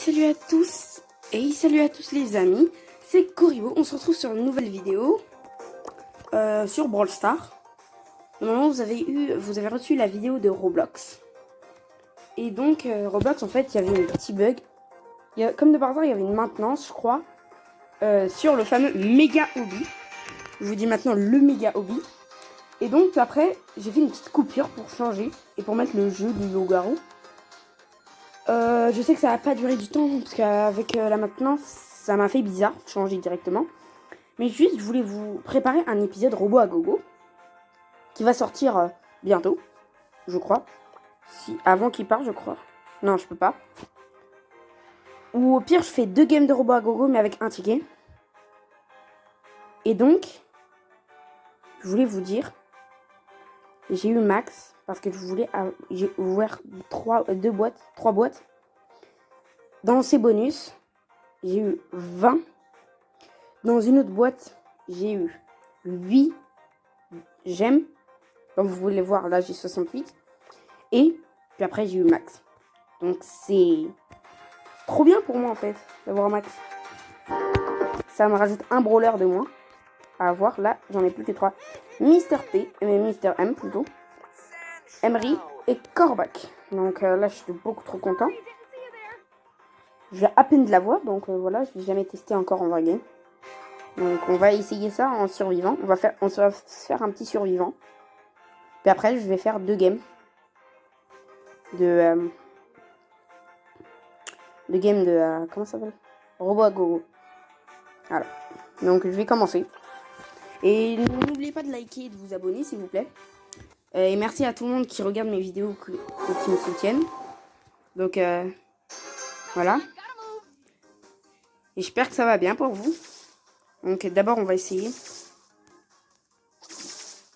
Salut à tous salut à tous les amis, c'est Koribo, on se retrouve sur une nouvelle vidéo sur Brawl Stars. Normalement vous avez reçu la vidéo de Roblox. Et donc Roblox en fait il y avait un petit bug, comme de par hasard il y avait une maintenance je crois sur le fameux méga hobby. Je vous dis maintenant le méga hobby. Et donc après j'ai fait une petite coupure pour changer et pour mettre le jeu du loup-garou. Je sais que ça va pas durer du temps parce qu'avec la maintenance ça m'a fait bizarre de changer directement. Mais juste je voulais vous préparer un épisode robot à gogo qui va sortir bientôt, je crois. Si avant qu'il parte, je crois. Non, je peux pas. Ou au pire je fais 2 games de robot à gogo mais avec un ticket. Et donc je voulais vous dire, j'ai eu max parce que j'ai ouvert 3 boîtes. Dans ces bonus, j'ai eu 20. Dans une autre boîte, j'ai eu 8 gemmes. Comme vous voulez voir, là j'ai 68. Et puis après j'ai eu max. Donc c'est trop bien pour moi en fait d'avoir max. Ça me rajoute un brawler de moins à avoir. Là j'en ai plus que 3. Mister P, mais Mister M plutôt. Emery et Corbac. Donc là je suis beaucoup trop content. J'ai à peine de la voix, donc voilà, je l'ai jamais testé encore en vrai game. Donc on va essayer ça en survivant. On va faire un petit survivant. Puis après je vais faire 2 games de comment ça s'appelle, robot à gogo. Voilà. Donc je vais commencer. Et n'oubliez pas de liker et de vous abonner s'il vous plaît. Et merci à tout le monde qui regarde mes vidéos et qui me soutiennent. Donc voilà. Et j'espère que ça va bien pour vous. Donc d'abord on va essayer.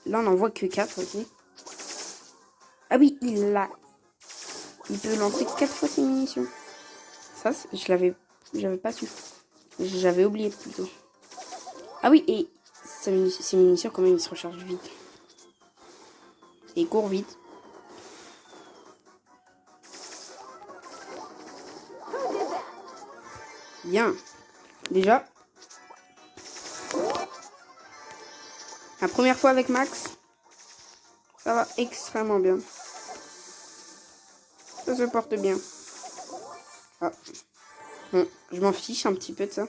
Là on n'en voit que 4, ok. Ah oui, il peut lancer 4 fois ses munitions. Ça, j'avais pas su. J'avais oublié plutôt. Ah oui, et ses munitions quand même, il se recharge vite. Et il court vite. Bien. Déjà. La première fois avec Max. Ça va extrêmement bien. Ça se porte bien. Ah. Bon, je m'en fiche un petit peu de ça.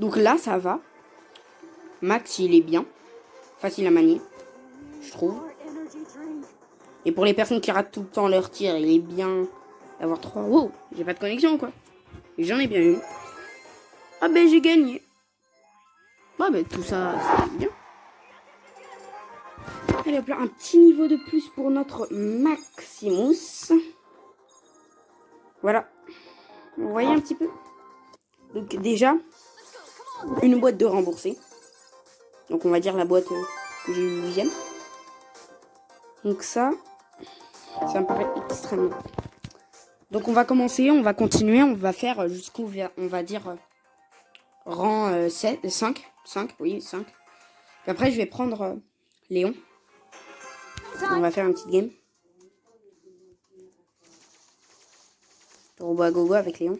Donc là, ça va. Max, il est bien. Facile à manier, je trouve. Et pour les personnes qui ratent tout le temps leur tir, il est bien d'avoir 3. Wow, j'ai pas de connexion, quoi. Et j'en ai bien eu. Ah ben, j'ai gagné. Ah ben, tout ça, c'est bien. Allez hop là, un petit niveau de plus pour notre Maximus. Voilà. Vous voyez un petit peu. Donc déjà, une boîte de remboursé. Donc on va dire la boîte que j'ai eu 8ème. Donc ça me paraît extrêmement. Donc on va commencer, on va continuer, on va faire jusqu'au, on va dire, rang 7, 5, oui, 5. Puis après je vais prendre Léon. On va faire une petite game. Robot à gogo avec Léon.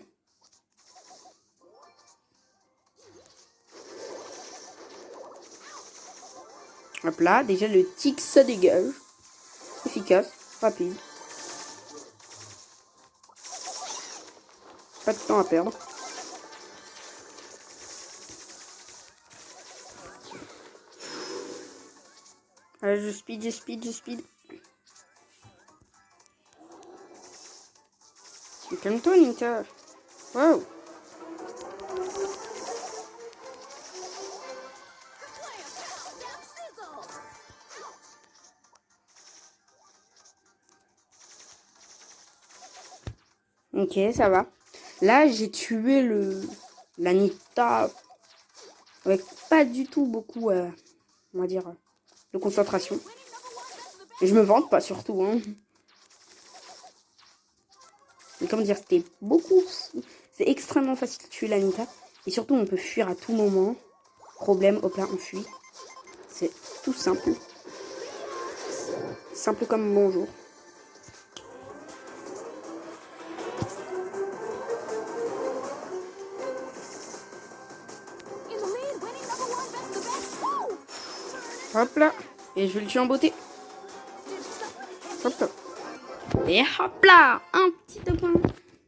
Hop là, déjà le tic ça dégage. Efficace, rapide. Pas de temps à perdre. Allez, je speed. Calme-toi, Nita. Wow. Ok, ça va. Là, j'ai tué la Nita avec pas du tout beaucoup, on va dire, de concentration. Et je me vante pas surtout, hein. comment dire, c'était beaucoup... C'est extrêmement facile de tuer l'Anita. Et surtout, on peut fuir à tout moment. Problème, hop là, on fuit. C'est tout simple. Simple comme bonjour. Hop là. Et je vais le tuer en beauté. Hop là. Et hop là. Un petit top 1.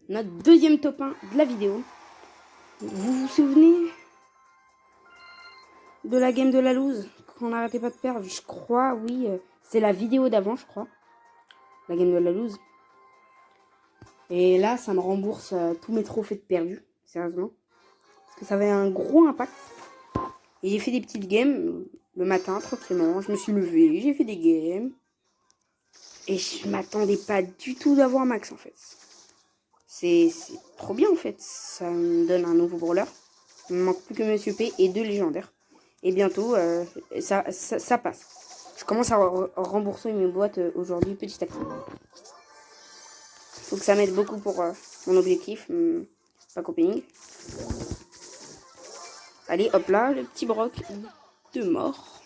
Notre deuxième top 1 de la vidéo. Vous vous souvenez de la game de la loose qu'on n'arrêtait pas de perdre? Je crois, oui. C'est la vidéo d'avant, je crois. La game de la loose. Et là, ça me rembourse tous mes trophées de perdus. Sérieusement. Parce que ça avait un gros impact. Et j'ai fait des petites games le matin, tranquillement. Je me suis levée, j'ai fait des games. Et je m'attendais pas du tout d'avoir max, en fait. C'est trop bien, en fait. Ça me donne un nouveau brawler. Il me manque plus que Monsieur P et 2 légendaires. Et bientôt, ça passe. Je commence à rembourser mes boîtes aujourd'hui, petit à petit. Donc ça m'aide beaucoup pour mon objectif. Pack opening. Allez, hop là, le petit broc de mort.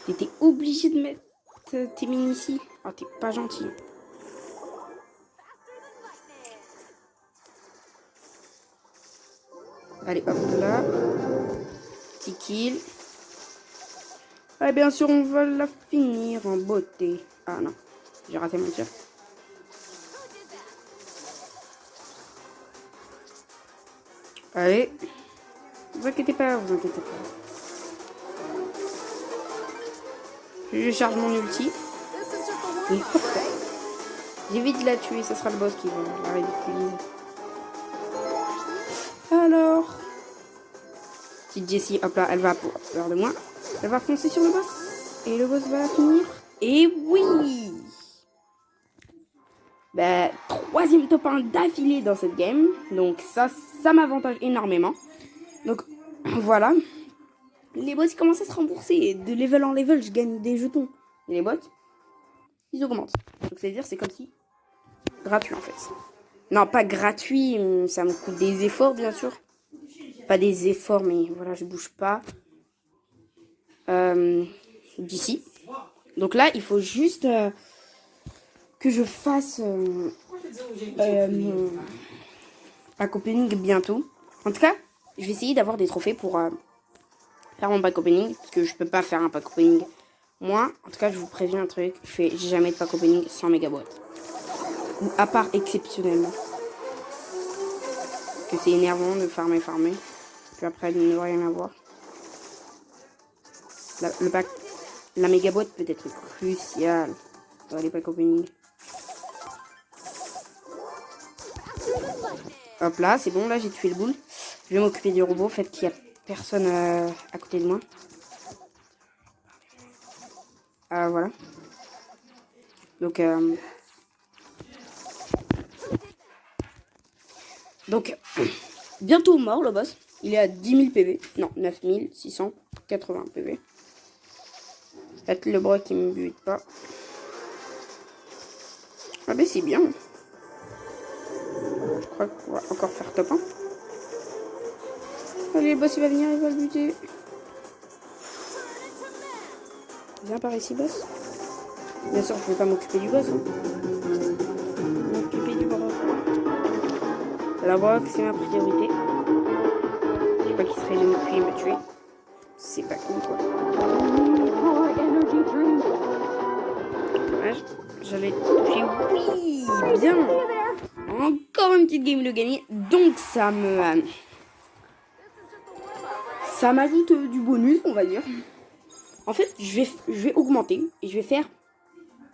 T'étais obligé de mettre tes mines ici. Ah, t'es pas gentil. Allez, hop là. Petit kill. Et bien sûr, on va la finir en beauté. Ah non, j'ai raté mon tir. Allez. Vous inquiétez pas, vous inquiétez pas. Je charge mon ulti. Et hop là. J'évite de la tuer, ce sera le boss qui va la ridiculiser. Alors, petite Jessie, hop là, elle va avoir peur de moi. Elle va foncer sur le boss. Et le boss va la finir. Et oui! Bah, troisième top 1 d'affilée dans cette game. Donc ça m'avantage énormément. Donc voilà. Les boss commencent à se rembourser. De level en level, je gagne des jetons. Et les bots, ils augmentent. Donc c'est-à-dire, c'est comme si... gratuit en fait. Non, pas gratuit. Ça me coûte des efforts, bien sûr. Pas des efforts, mais voilà, je bouge pas. D'ici. Donc là, il faut juste que je fasse pack opening bientôt. En tout cas, je vais essayer d'avoir des trophées pour faire mon pack opening. Parce que je peux pas faire un pack opening. Moi, en tout cas, je vous préviens un truc. Je fais jamais de pack opening sans méga boîte. Ou à part exceptionnellement. Parce que c'est énervant de farmer. Puis après, de ne rien avoir. La méga boîte peut être cruciale dans les packs opening. Hop là, c'est bon, là j'ai tué le boule. Je vais m'occuper du robot, fait qu'il n'y a personne à côté de moi. Voilà. Donc, bientôt mort le boss. Il est à 10 000 PV. Non, 9 680 PV. Peut-être le bras qui me bute pas. Ah ben c'est bien. Je crois qu'on va encore faire top 1. Allez, le boss il va venir, il va le buter. Viens par ici, boss. Bien sûr, je ne vais pas m'occuper du boss. Hein. M'occuper du Brock. La Brock, c'est ma priorité. Je sais pas qui serait jamais pu me tuer. C'est pas cool, quoi. Dommage. J'allais toucher. Oui, bien. Encore une petite game de gagner. Donc, ça m'ajoute du bonus, on va dire. En fait, je vais augmenter et je vais faire...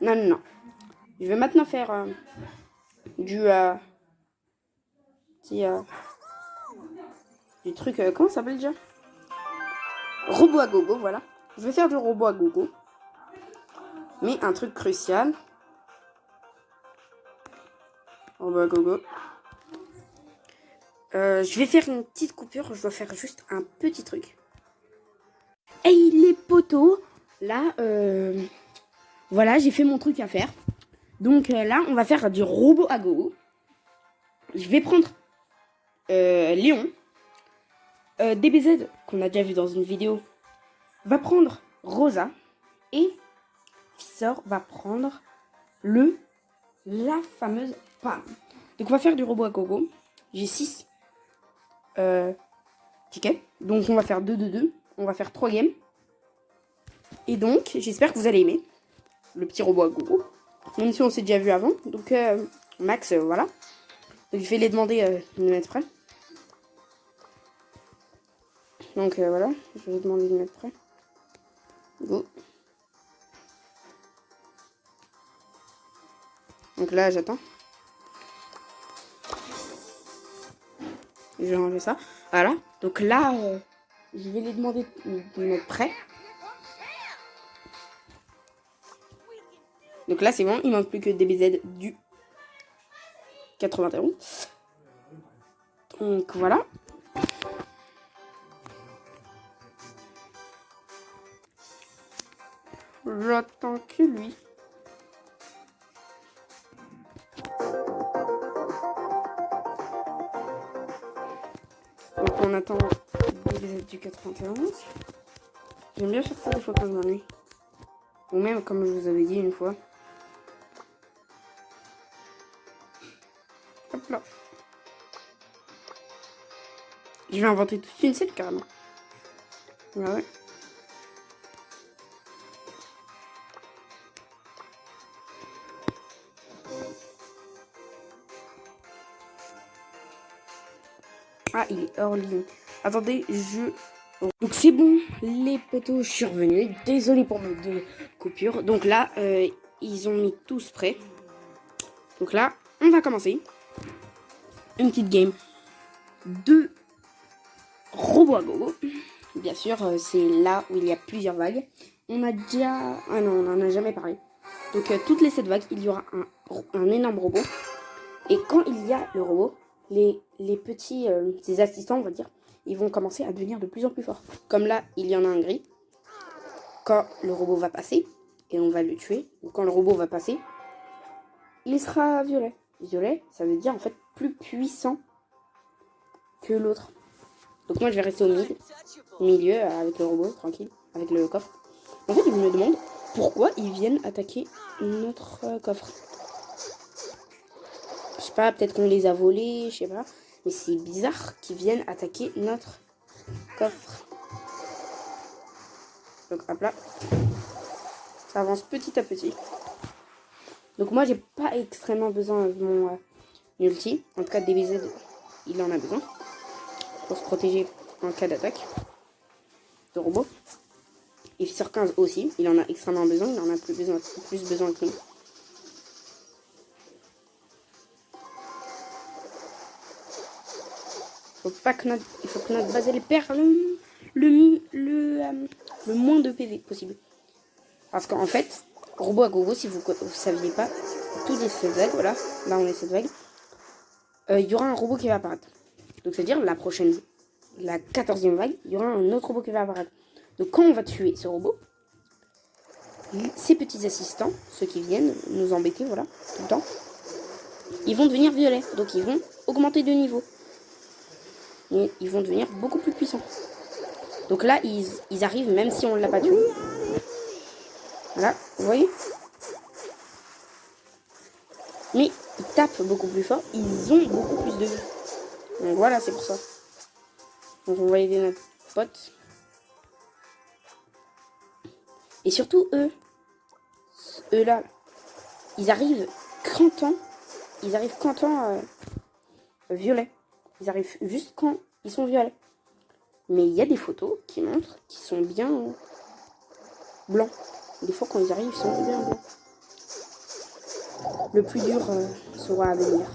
Non. Je vais maintenant faire du truc... comment ça s'appelle déjà? Robot à gogo, voilà. Je vais faire du robot à gogo. Mais un truc crucial. Robot à gogo. Je vais faire une petite coupure. Je dois faire juste un petit truc. Hey les potos, là, voilà, j'ai fait mon truc à faire. Donc là, on va faire du robot à gogo. Je vais prendre Léon. DBZ, qu'on a déjà vu dans une vidéo, va prendre Rosa. Et Fissor va prendre la fameuse Pam. Donc on va faire du robot à gogo. J'ai 6 tickets. Donc on va faire 2-2-2. On va faire 3 games. Et donc, j'espère que vous allez aimer le petit robot à gogo. Même si on s'est déjà vu avant. Donc Max, voilà. Donc je vais les demander de me mettre prêt. Donc voilà, je vais demander de me mettre prêt. Go. Donc là, j'attends. Je vais enlever ça. Voilà. Donc là, je vais les demander de me mettre prêt. Donc là, c'est bon. Il manque plus que DBZ du 91. Donc voilà. J'attends que lui. Donc on attend DBZ du 91. J'aime bien faire ça des fois quand je m'ennuie. Ou même comme je vous avais dit une fois. Hop là. Je vais inventer toute une scène carrément. Ah ouais. Ah, il est hors ligne. Attendez, Donc c'est bon, les potos, je suis revenue. Désolé pour mes 2 coupures. Donc là, ils ont mis tous prêts. Donc là, on va commencer. Une petite game de robot à gogo. Bien sûr, c'est là où il y a plusieurs vagues. On a déjà... Ah non, on n'en a jamais parlé. Donc toutes les 7 vagues, il y aura un énorme robot. Et quand il y a le robot, les petits ces assistants, on va dire, ils vont commencer à devenir de plus en plus forts. Comme là, il y en a un gris. Quand le robot va passer, et on va le tuer, ou quand le robot va passer, il sera violet. Violet, ça veut dire en fait plus puissant que l'autre. Donc moi, je vais rester au milieu, avec le robot, tranquille, avec le coffre. En fait, ils me demandent pourquoi ils viennent attaquer notre coffre. Je sais pas, peut-être qu'on les a volés, je sais pas. Mais c'est bizarre qu'ils viennent attaquer notre coffre. Donc hop là. Ça avance petit à petit. Donc moi j'ai pas extrêmement besoin de mon ulti. En tout cas DBZ il en a besoin. Pour se protéger en cas d'attaque de robot. Et sur 15 aussi. Il en a extrêmement besoin. Il en a plus besoin que nous. Il faut que notre base elle perd le moins de PV possible. Parce qu'en fait, robot à gogo, si vous ne saviez pas, tous les 7 vagues, voilà, là on est 7 vagues, il y aura un robot qui va apparaître. Donc c'est-à-dire la 14e vague, il y aura un autre robot qui va apparaître. Donc quand on va tuer ce robot, ces petits assistants, ceux qui viennent nous embêter, voilà, tout le temps, ils vont devenir violets. Donc ils vont augmenter de niveau. Et ils vont devenir beaucoup plus puissants. Donc là, ils arrivent même si on ne l'a pas tué. Voilà, vous voyez? Mais ils tapent beaucoup plus fort, ils ont beaucoup plus de vie. Donc voilà, c'est pour ça. Donc on va aider notre pote. Et surtout, eux là, ils arrivent quand violets. Ils arrivent juste quand ils sont violets. Mais il y a des photos qui montrent qu'ils sont bien blancs. Des fois, quand ils arrivent, ils sont bien blancs. Le plus dur sera à venir.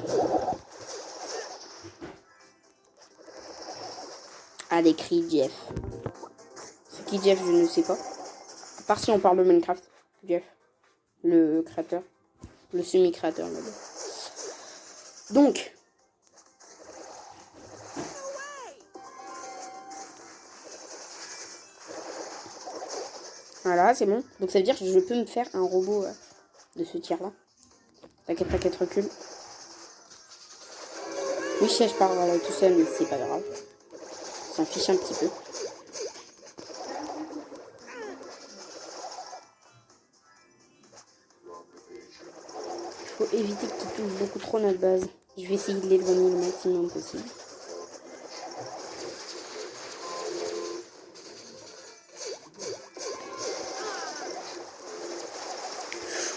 Ah, des cris Jeff. C'est qui Jeff, je ne sais pas. À part si on parle de Minecraft. Jeff, le créateur. Le semi-créateur, là-bas. Donc, Voilà, c'est bon. Donc ça veut dire que je peux me faire un robot de ce tir-là. T'inquiète, recule. Oui, je pars tout seul, mais c'est pas grave. On s'en fiche un petit peu. Il faut éviter qu'il touche beaucoup trop notre base. Je vais essayer de l'éloigner le maximum possible.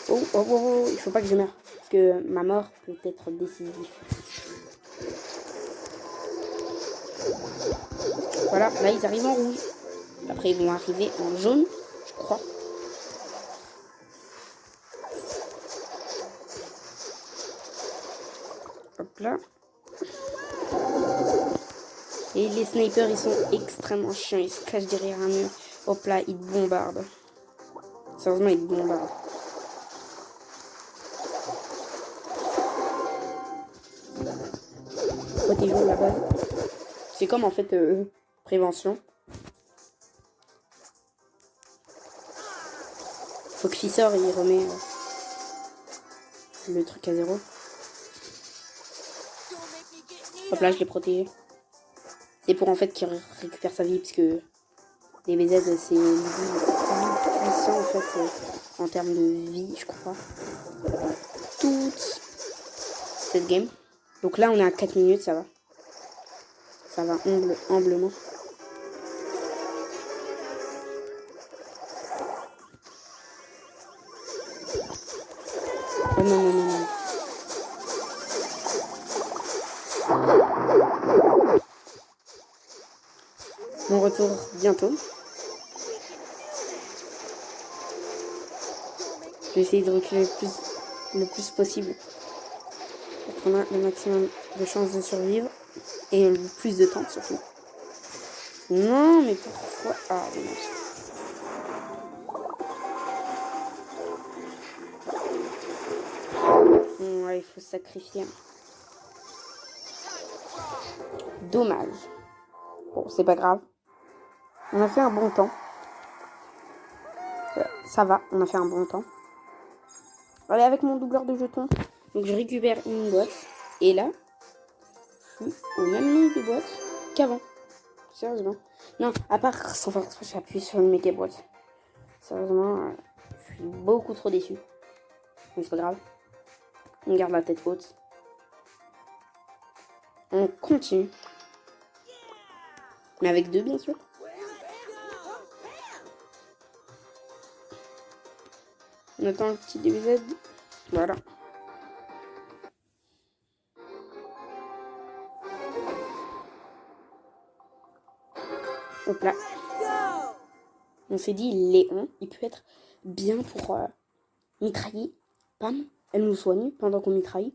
Oh, il faut pas que je meure. Parce que ma mort peut être décisive. Voilà, là ils arrivent en rouge. Après ils vont arriver en jaune, je crois. Hop là. Et les snipers ils sont extrêmement chiants. Ils se cachent derrière un mur. Hop là, ils te bombardent. Sérieusement, ils te bombardent. Protégeons la base. C'est comme en fait prévention. Faut que Fissor il remet le truc à 0. Hop là, je l'ai protégé. C'est pour en fait qu'il récupère sa vie, puisque les BZ c'est le plus puissant en fait en termes de vie, je crois. Toute cette game. Donc là on est à 4 minutes, ça va. Ça va humblement. Oh non. Mon retour bientôt. Je vais essayer de reculer le plus possible pour qu'on ait le maximum de chances de survivre et le plus de temps surtout. Non, mais pourquoi? Ah, dommage. Ouais, il faut se sacrifier. Dommage. Bon, c'est pas grave. On a fait un bon temps. Ça va, on a fait un bon temps. Allez, avec mon doubleur de jetons. Donc, je récupère une boîte. Et là, je suis au même nombre de boîtes qu'avant. Sérieusement. Non, à part sans faire exprès, j'appuie sur une méga boîte. Sérieusement, je suis beaucoup trop déçu. Mais c'est pas grave. On garde la tête haute. On continue. Mais avec 2, bien sûr. On attend le petit DBZ. Voilà. Hop là. On s'est dit, Léon, il peut être bien pour mitrailler. Pam, elle nous soigne pendant qu'on mitraille.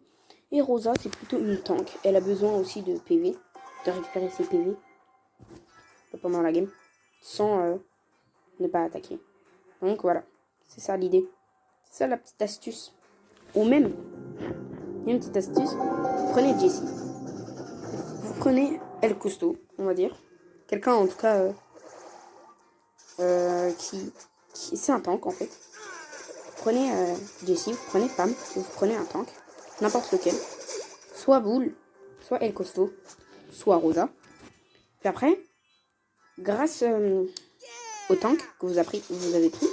Et Rosa, c'est plutôt une tank. Elle a besoin aussi de PV, de récupérer ses PV pendant la game, sans ne pas attaquer. Donc voilà, c'est ça l'idée. C'est ça la petite astuce. Ou même, il y a une petite astuce, prenez Jessie. Vous prenez El Costaud, on va dire. Quelqu'un en tout cas qui c'est un tank en fait. Prenez Jessie, vous prenez Pam, vous prenez un tank, n'importe lequel. Soit Boule, soit El Costaud, soit Rosa. Puis après, grâce au tank que vous avez pris,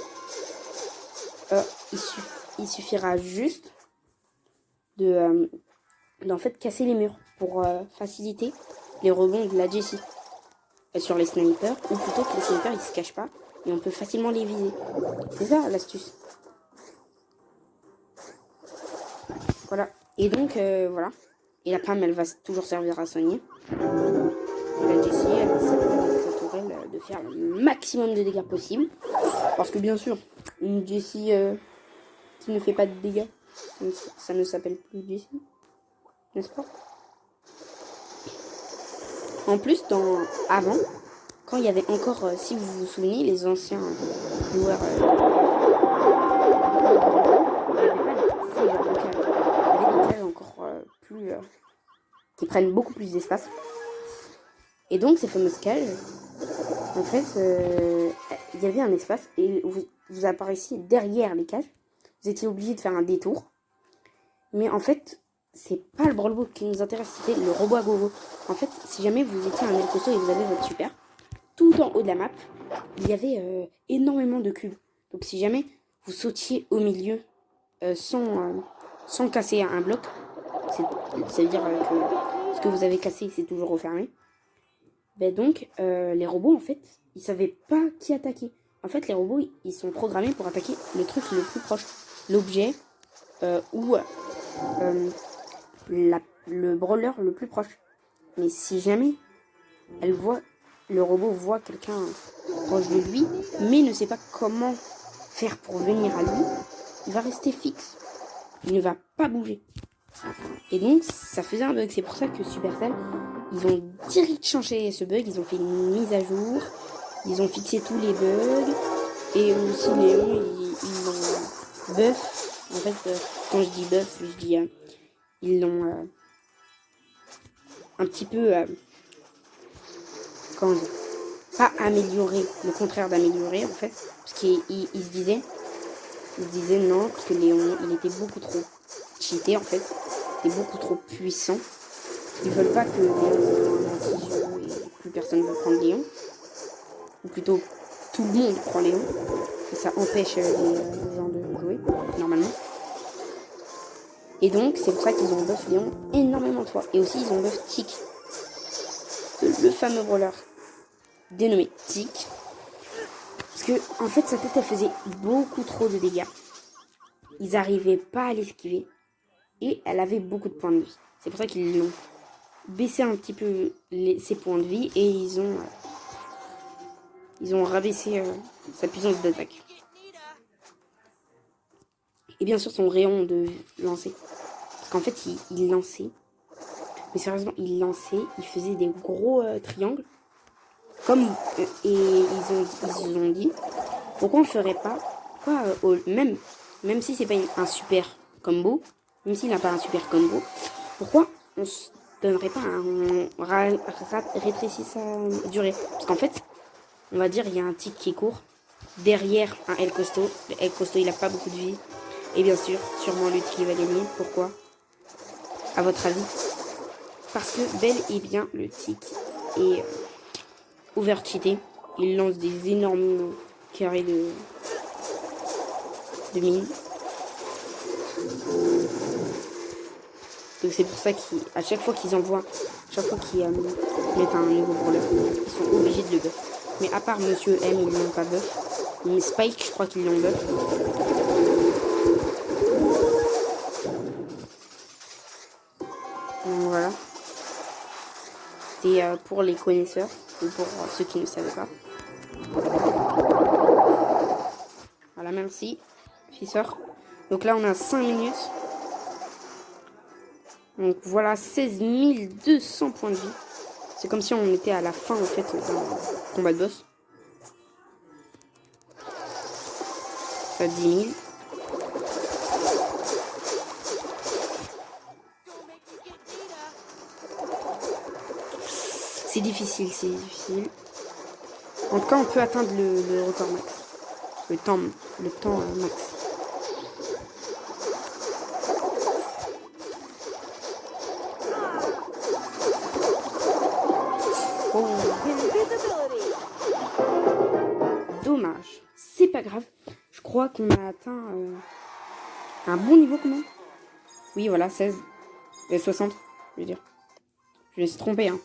il suffira juste d'en fait casser les murs pour faciliter les rebonds de la Jessie sur les snipers, ou plutôt que les snipers ils se cachent pas et on peut facilement les viser. C'est ça l'astuce. Voilà. Et donc voilà. Et la Pam elle va toujours servir à soigner. Et la Jessie elle va servir avec sa tourelle de faire le maximum de dégâts possible. Parce que bien sûr, une Jessie qui ne fait pas de dégâts, ça ne s'appelle plus Jessie, n'est-ce pas? En plus, avant, quand il y avait encore, si vous vous souvenez, les anciens joueurs, il n'y avait pas des cages encore plus qui prennent beaucoup plus d'espace. Et donc ces fameuses cages, en fait, il y avait un espace et vous apparaissiez derrière les cages. Vous étiez obligé de faire un détour. Mais en fait, c'est pas le Brawl Ball qui nous intéresse, c'était le robot à gogo. En fait, si jamais vous étiez un El Costo et vous avez votre super, tout en haut de la map, il y avait énormément de cubes. Donc si jamais vous sautiez au milieu sans casser un bloc, ça veut dire que ce que vous avez cassé, c'est toujours refermé. Ben donc, les robots, en fait, ils savaient pas qui attaquer. En fait, les robots, ils sont programmés pour attaquer le truc le plus proche. L'objet ou le brawler le plus proche. Mais si jamais le robot voit quelqu'un proche de lui, mais ne sait pas comment faire pour venir à lui, il va rester fixe. Il ne va pas bouger. Et donc, ça faisait un bug. C'est pour ça que Supercell, ils ont direct changé ce bug. Ils ont fait une mise à jour. Ils ont fixé tous les bugs. Et aussi, Léon, ils l'ont buff. En fait, quand je dis buff, je dis... ils l'ont un petit peu... comment dire, pas amélioré. Le contraire d'améliorer, en fait. Parce qu'il se disait non, parce que Léon, il était beaucoup trop cheaté, en fait. Il est beaucoup trop puissant. Ils veulent pas que Léon soit un anti-jeu et plus personne ne veut prendre Léon. Ou plutôt, tout le monde prend Léon. Et ça empêche les gens de jouer, normalement. Et donc, c'est pour ça qu'ils ont buff Léon énormément de fois. Et aussi, ils ont buff Tic. Le fameux brawler dénommé Tic. Parce que, en fait, sa tête, elle faisait beaucoup trop de dégâts. Ils n'arrivaient pas à l'esquiver. Et elle avait beaucoup de points de vie. C'est pour ça qu'ils l'ont baissé un petit peu ses points de vie. Et ils ont rabaissé sa puissance d'attaque. Et bien sûr, son rayon de lancer. Parce qu'en fait, il lançait. Mais sérieusement, il lançait. Il faisait des gros triangles. Et ils ont dit, pourquoi on ne ferait pas, même si c'est pas un super combo, même s'il n'a pas un super combo, pourquoi on se donnerait pas rétrécit sa durée? Parce qu'en fait, on va dire, il y a un tic qui court derrière un El Costo. Le El Costo, il n'a pas beaucoup de vie. Et bien sûr, sûrement le tic va gagner. Pourquoi? À votre avis? Parce que bel et bien, le tic est overcheaté. Il lance des énormes carrés de mine. Donc c'est pour ça qu'à chaque fois qu'ils envoient, chaque fois qu'ils mettent un nouveau brawler, ils sont obligés de le buff. Mais à part Monsieur M, ils l'ont pas buff. Mais Spike, je crois qu'ils l'ont buff. Donc voilà. C'était pour les connaisseurs, ou pour ceux qui ne savaient pas. Voilà, merci, fisseur. Donc là, on a 5 minutes. Donc voilà, 16 200 points de vie. C'est comme si on était à la fin, en fait, d'un combat de boss. Ça 10 000. C'est difficile, c'est difficile. En tout cas, on peut atteindre le record max. Le temps max. Oh. Dommage. C'est pas grave. Je crois qu'on a atteint un bon niveau quand même. Oui, voilà, 16. 60, je veux dire. Je me suis trompée, hein.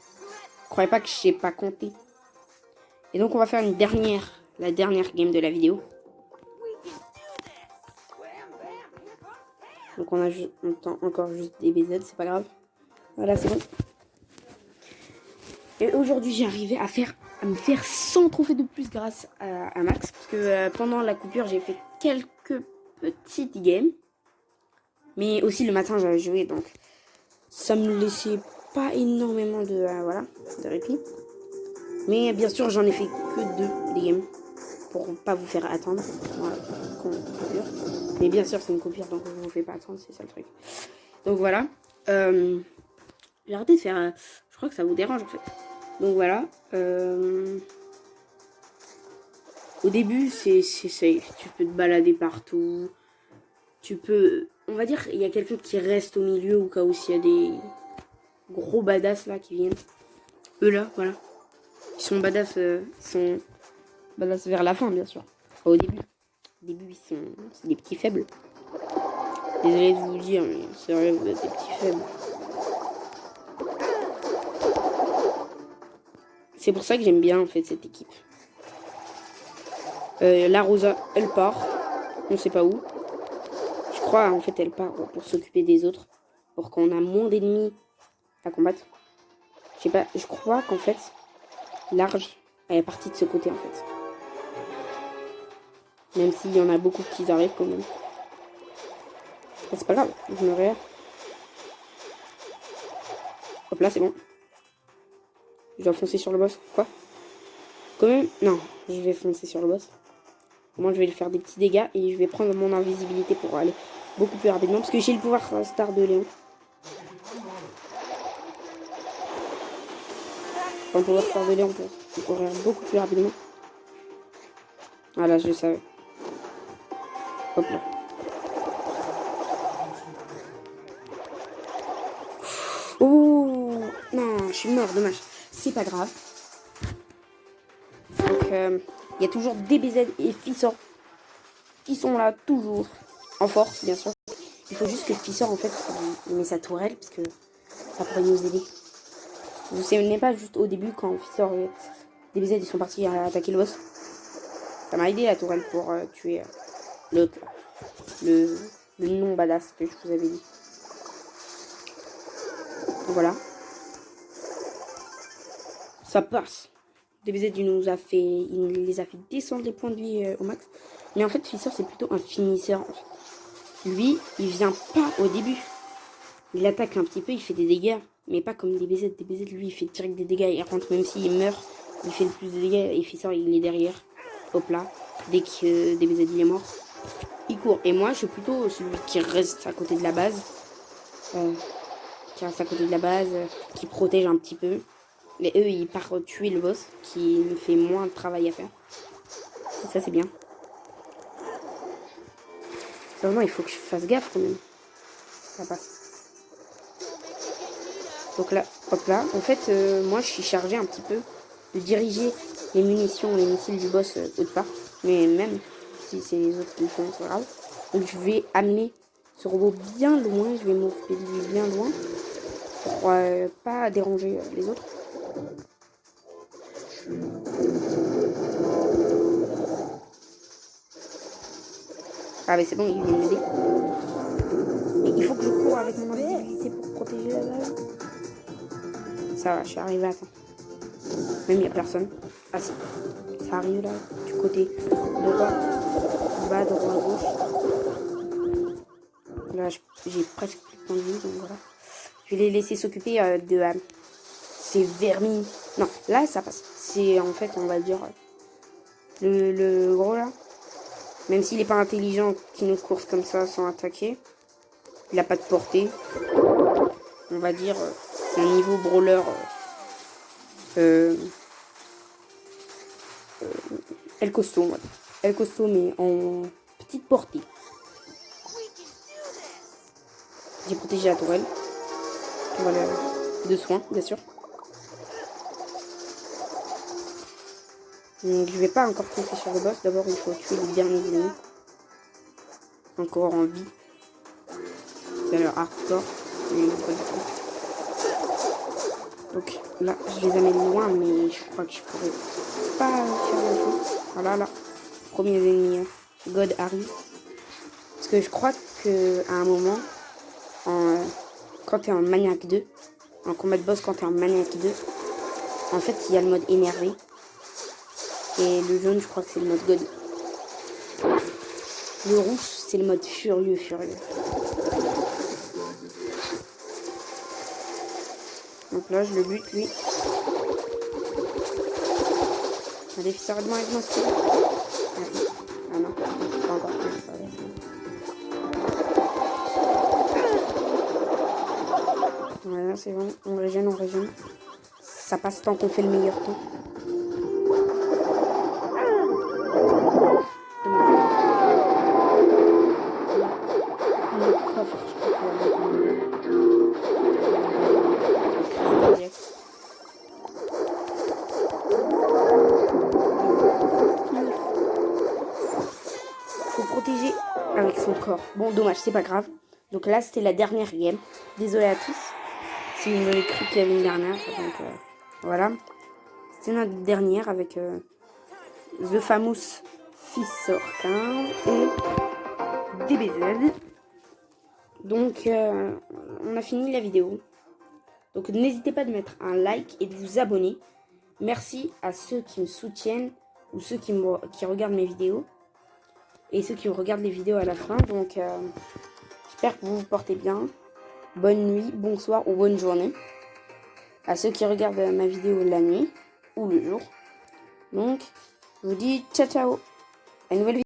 Croyez pas que je sais pas compter. Et donc on va faire la dernière game de la vidéo. Donc on entend encore juste des BZ, c'est pas grave. Voilà, c'est bon. Et aujourd'hui j'ai arrivé à me faire 100 trophées de plus grâce à Max. Parce que pendant la coupure j'ai fait quelques petites games. Mais aussi le matin j'avais joué, donc ça me laissait pas énormément de répit. Mais bien sûr, j'en ai fait que 2 des games. Pour pas vous faire attendre. Voilà, coupure. Mais bien sûr, c'est une coupure, donc je vous fais pas attendre, c'est ça le truc. Donc voilà. J'ai arrêté de faire... je crois que ça vous dérange en fait. Donc voilà. Au début, c'est safe. Tu peux te balader partout. Tu peux... On va dire, il y a quelqu'un qui reste au milieu au cas où s'il y a des gros badass là qui viennent. Eux là, voilà. Ils sont badass vers la fin, bien sûr. Pas au début. Au début, c'est des petits faibles. Désolé de vous le dire, mais c'est vrai, vous êtes des petits faibles. C'est pour ça que j'aime bien en fait cette équipe. La Rosa, elle part. On sait pas où. Je crois en fait elle part pour s'occuper des autres. Pour qu'on a moins d'ennemis à combattre. Je sais pas, je crois qu'en fait, Large, elle est partie de ce côté en fait. Même s'il y en a beaucoup qui arrivent quand même. C'est pas grave, je me réveille. Hop là, c'est bon. Je dois foncer sur le boss. Quoi? Quand même? Non, je vais foncer sur le boss. Moi, je vais lui faire des petits dégâts et je vais prendre mon invisibilité pour aller beaucoup plus rapidement. Parce que j'ai le pouvoir star de Léon. Enfin, le pouvoir star de Léon pour courir beaucoup plus rapidement. Voilà, je le savais. Hop là. Oh non, je suis mort, dommage. C'est pas grave. Donc, il y a toujours DBZ et Fissor qui sont là, toujours. En force, bien sûr. Il faut juste que Fissor, en fait, il met sa tourelle, parce que ça pourrait nous aider. Vous savez pas juste au début, quand Fissor et DBZ ils sont partis à attaquer le boss. Ça m'a aidé la tourelle pour tuer l'autre. Le non badass que je vous avais dit. Donc voilà. Ça passe. DBZ il les a fait descendre les points de vie au max. Mais en fait, Fissor c'est plutôt un finisseur. En fait. Lui, il vient pas au début. Il attaque un petit peu, il fait des dégâts. Mais pas comme DBZ. DBZ, lui, il fait direct des dégâts. Il rentre même s'il meurt. Il fait le plus de dégâts. Et Fissor, il est derrière. Hop là. Dès que DBZ il est mort, il court. Et moi, je suis plutôt celui qui reste à côté de la base. Qui protège un petit peu. Mais eux, ils partent tuer le boss, qui me fait moins de travail à faire. Et ça, c'est bien. Seulement, il faut que je fasse gaffe quand même. Ça passe. Donc là, hop là. En fait, moi, je suis chargé un petit peu de diriger les munitions, les missiles du boss autre part. Mais même si c'est les autres qui le font, c'est grave. Donc, je vais amener ce robot bien loin. Je vais m'occuper de lui bien loin. Pour pas déranger les autres. Ah mais c'est bon, il vient m'aider. Mais il faut que je cours avec mon invisibilité pour protéger la base. Ça va, je suis arrivé à temps. Même il n'y a personne. Ah si, ça arrive là, du côté droit, bas, droit, gauche. Là, j'ai presque plus de temps de vie, donc voilà. Je vais les laisser s'occuper de ces vermines. Non, là ça passe. C'est en fait, on va dire, le gros là. Même s'il n'est pas intelligent, qui nous course comme ça sans attaquer. Il n'a pas de portée. On va dire, c'est un niveau brawler. El costaud, ouais. El costaud, mais en petite portée. J'ai protégé la tourelle. Voilà, de soins, bien sûr. Donc, je vais pas encore foncer sur le boss. D'abord, il faut tuer les derniers ennemis. Encore en vie. C'est leur hardcore. Mais pas du tout. Donc là, je les amène loin, mais je crois que je pourrais pas faire le feu. Voilà, là. Premiers ennemis. God arrive. Parce que je crois qu'à un moment, quand tu es en Maniac 2, en combat de boss, quand tu es en Maniac 2, en fait, il y a le mode énervé. Et le jaune, je crois que c'est le mode God. Le rouge, c'est le mode furieux. Donc là, je le bute, lui. Allez, sérieusement avec moi, s'il te plaît. Ah non, pas encore. Voilà, c'est bon. On régène. Ça passe tant qu'on fait le meilleur temps. coffre. Je crois qu'il va mettre faut protéger avec son corps. Bon, dommage, c'est pas grave. Donc là, c'était la dernière game. Désolé à tous si vous avez cru qu'il y avait une dernière. Donc voilà. C'était notre dernière avec The Famous Fissor 15 et DBZ. Donc on a fini la vidéo. Donc n'hésitez pas de mettre un like et de vous abonner. Merci à ceux qui me soutiennent ou ceux qui regardent mes vidéos. Et ceux qui regardent les vidéos à la fin. Donc j'espère que vous vous portez bien. Bonne nuit, bonsoir ou bonne journée. À ceux qui regardent ma vidéo la nuit ou le jour. Donc je vous dis ciao ciao. À une nouvelle vidéo.